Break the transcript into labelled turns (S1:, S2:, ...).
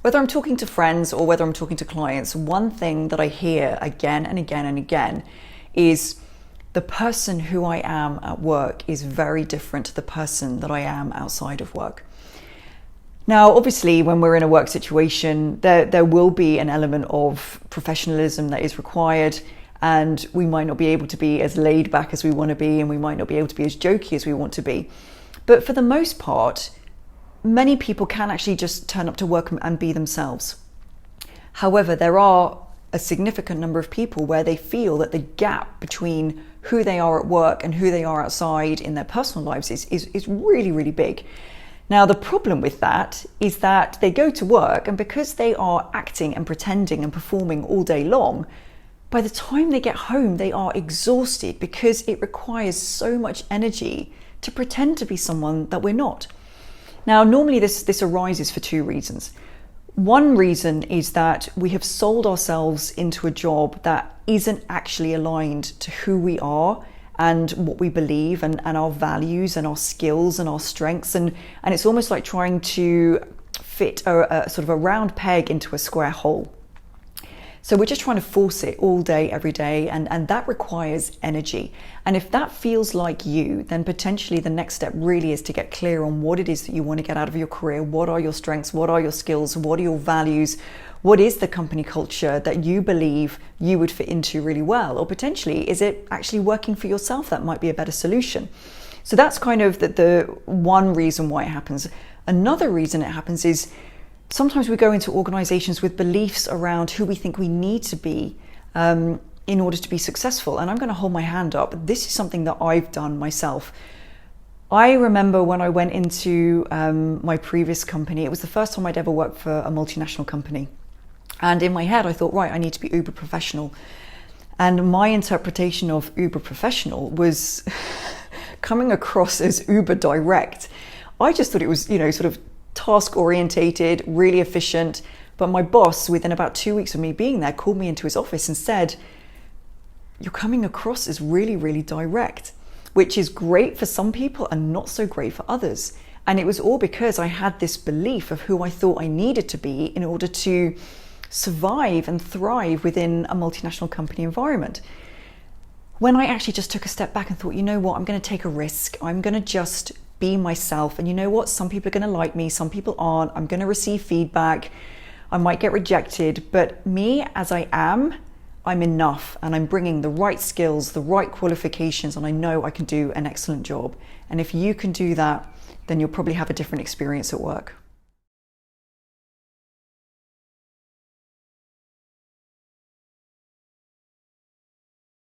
S1: Whether I'm talking to friends or whether I'm talking to clients, one thing that I hear again and again and again is the person who I am at work is very different to the person that I am outside of work. Now, obviously, when we're in a work situation, there will be an element of professionalism that is required, and we might not be able to be as laid back as we want to be, and we might not be able to be as jokey as we want to be. But for the most part, many people can actually just turn up to work and be themselves. However, there are a significant number of people where they feel that the gap between who they are at work and who they are outside in their personal lives is really, really big. Now, the problem with that is that they go to work, and because they are acting and pretending and performing all day long, by the time they get home, they are exhausted because it requires so much energy to pretend to be someone that we're not. Now, normally this arises for two reasons. One reason is that we have sold ourselves into a job that isn't actually aligned to who we are and what we believe and our values and our skills and our strengths. And it's almost like trying to fit a sort of a round peg into a square hole. So we're just trying to force it all day, every day, and that requires energy. And if that feels like you, then potentially the next step really is to get clear on what it is that you want to get out of your career. What are your strengths? What are your skills? What are your values? What is the company culture that you believe you would fit into really well? Or potentially, is it actually working for yourself? That might be a better solution. So that's kind of the one reason why it happens. Another reason it happens is sometimes we go into organizations with beliefs around who we think we need to be in order to be successful. And I'm going to hold my hand up. This is something that I've done myself. I remember when I went into my previous company, it was the first time I'd ever worked for a multinational company. And in my head, I thought, right, I need to be uber professional. And my interpretation of uber professional was coming across as uber direct. I just thought it was, sort of task orientated, really efficient. But my boss, within about 2 weeks of me being there, called me into his office and said, "You're coming across as really, really direct," which is great for some people and not so great for others. And it was all because I had this belief of who I thought I needed to be in order to survive and thrive within a multinational company environment. When I actually just took a step back and thought, you know what, I'm going to take a risk. I'm going to just be myself. And you know what, some people are going to like me, some people aren't. I'm going to receive feedback. I might get rejected, but me as I am, I'm enough, and I'm bringing the right skills, the right qualifications, and I know I can do an excellent job. And if you can do that, then you'll probably have a different experience at work.